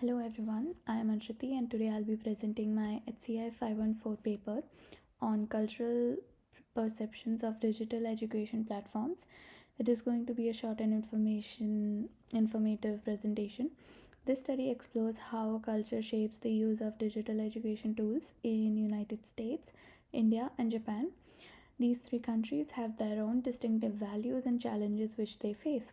Hello everyone, I am Anshriti and today I'll be presenting my HCI 514 paper on cultural perceptions of digital education platforms. It is going to be a short and informative presentation. This study explores how culture shapes the use of digital education tools in United States, India and Japan. These three countries have their own distinctive values and challenges which they face.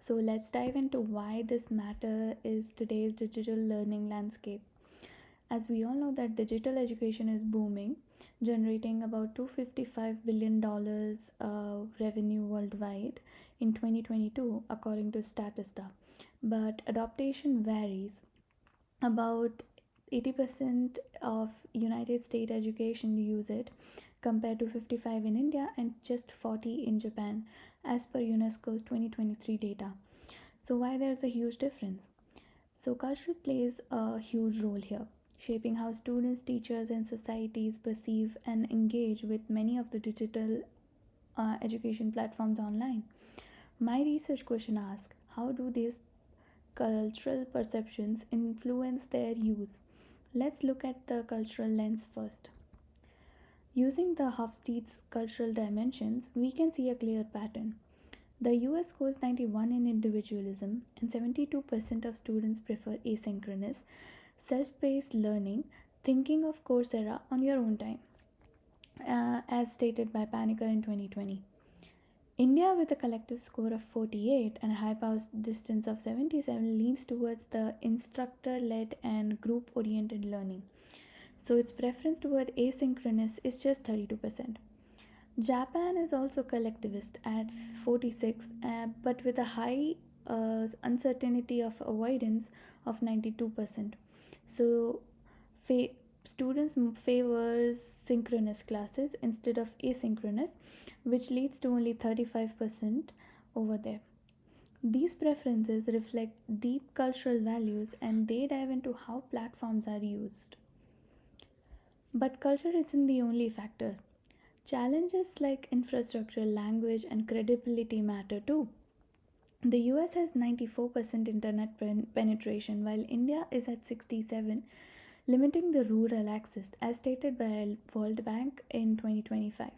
So let's dive into why this matter is today's digital learning landscape. As we all know that digital education is booming, generating about $255 billion revenue worldwide in 2022 according to Statista. But adaptation varies. About 80% of United States education use it compared to 55 in India and just 40 in Japan as per UNESCO's 2023 data. So why there's a huge difference? So culture plays a huge role here, shaping how students, teachers and societies perceive and engage with many of the digital education platforms online. My research question asks, how do these cultural perceptions influence their use? Let's look at the cultural lens first. Using the Hofstede's cultural dimensions, we can see a clear pattern. The US scores 91 in individualism, and 72% of students prefer asynchronous, self paced learning, thinking of Coursera on your own time, as stated by Paniker in 2020. India, with a collective score of 48 and a high pass distance of 77, leans towards the instructor led and group oriented learning. So its preference toward asynchronous is just 32%. Japan is also collectivist at 46, but with a high uncertainty of avoidance of 92%. So students favors synchronous classes instead of asynchronous, which leads to only 35% over there. These preferences reflect deep cultural values and they dive into how platforms are used. But culture isn't the only factor. Challenges like infrastructure, language, and credibility matter too. The US has 94% internet penetration, while India is at 67, limiting the rural access, as stated by World Bank in 2025.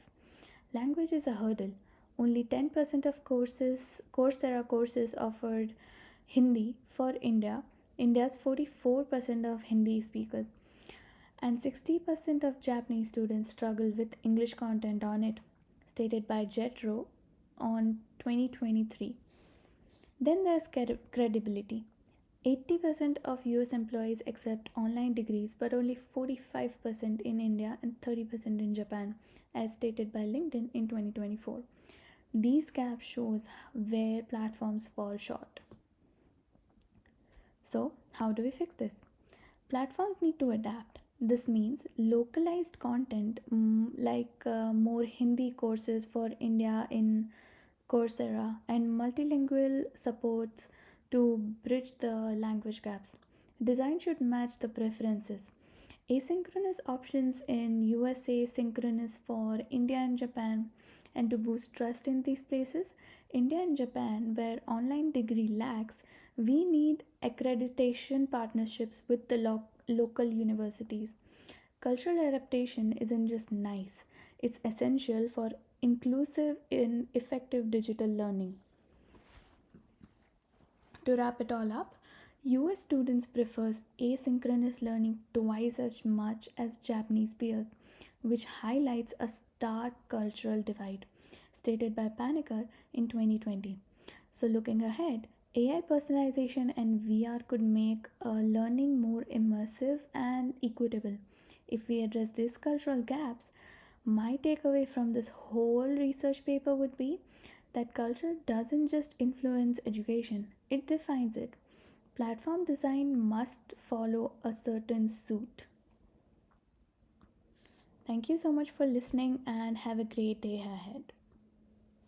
Language is a hurdle. Only 10% of Coursera courses offered Hindi for India. India's 44% of Hindi speakers and 60% of Japanese students struggle with English content on it, stated by Jetro on 2023. Then there's credibility. 80% of US employees accept online degrees, but only 45% in India and 30% in Japan, as stated by LinkedIn in 2024. These gaps shows where platforms fall short. So, how do we fix this? Platforms need to adapt. This means localized content like more Hindi courses for India in Coursera and multilingual supports to bridge the language gaps. Design should match the preferences. Asynchronous options in USA, synchronous for India and Japan, and to boost trust in these places, India and Japan, where online degree lacks, we need accreditation partnerships with the local universities. Cultural adaptation isn't just nice, it's essential for inclusive and effective digital learning. To wrap it all up, US students prefers asynchronous learning twice as much as Japanese peers, which highlights a stark cultural divide, stated by Paniker in 2020. So looking ahead, AI personalization and VR could make learning more immersive and equitable. If we address these cultural gaps, my takeaway from this whole research paper would be that culture doesn't just influence education, it defines it. Platform design must follow a certain suit. Thank you so much for listening and have a great day ahead.